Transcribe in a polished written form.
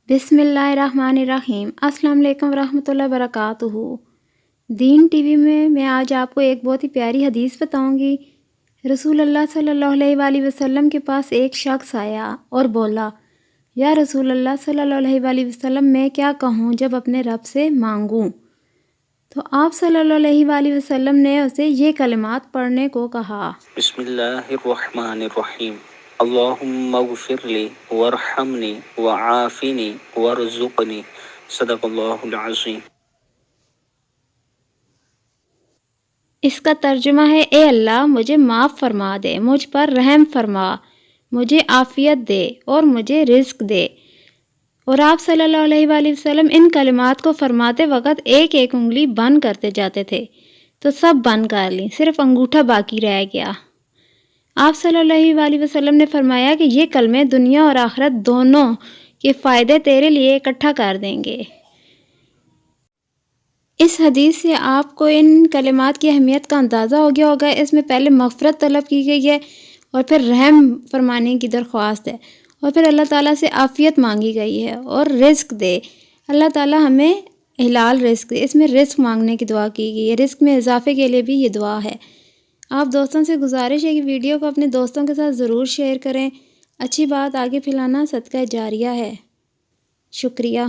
بسم اللہ الرحمن الرحیم۔ السلام علیکم ورحمۃ اللہ وبرکاتہ۔ دین ٹی وی میں آج آپ کو ایک بہت ہی پیاری حدیث بتاؤں گی۔ رسول اللہ صلی اللہ علیہ وآلہ وسلم کے پاس ایک شخص آیا اور بولا، یا رسول اللہ صلی اللہ علیہ وآلہ وسلم، میں کیا کہوں جب اپنے رب سے مانگوں؟ تو آپ صلی اللہ علیہ وآلہ وسلم نے اسے یہ کلمات پڑھنے کو کہا۔ بسم اللہ الرحمن الرحیم۔ اللہم اغفر لی وارحمنی وعافنی وارزقنی، صدق اللہ العظیم۔ اس کا ترجمہ ہے، اے اللہ مجھے معاف فرما دے، مجھ پر رحم فرما، مجھے عافیت دے اور مجھے رزق دے۔ اور آپ صلی اللہ علیہ وآلہ وسلم ان کلمات کو فرماتے وقت ایک ایک انگلی بند کرتے جاتے تھے، تو سب بند کر لیں، صرف انگوٹھا باقی رہ گیا۔ آپ صلی اللہ علیہ وآلہ وسلم نے فرمایا کہ یہ کلمے دنیا اور آخرت دونوں کے فائدے تیرے لیے اکٹھا کر دیں گے۔ اس حدیث سے آپ کو ان کلمات کی اہمیت کا اندازہ ہو گیا ہوگا۔ اس میں پہلے مغفرت طلب کی گئی ہے اور پھر رحم فرمانے کی درخواست ہے، اور پھر اللہ تعالیٰ سے عافیت مانگی گئی ہے اور رزق دے، اللہ تعالیٰ ہمیں حلال رزق دے۔ اس میں رزق مانگنے کی دعا کی گئی ہے، رزق میں اضافے کے لیے بھی یہ دعا ہے۔ آپ دوستوں سے گزارش ہے کہ ویڈیو کو اپنے دوستوں کے ساتھ ضرور شیئر کریں۔ اچھی بات آگے پھیلانا صدقہ جاریہ ہے۔ شکریہ۔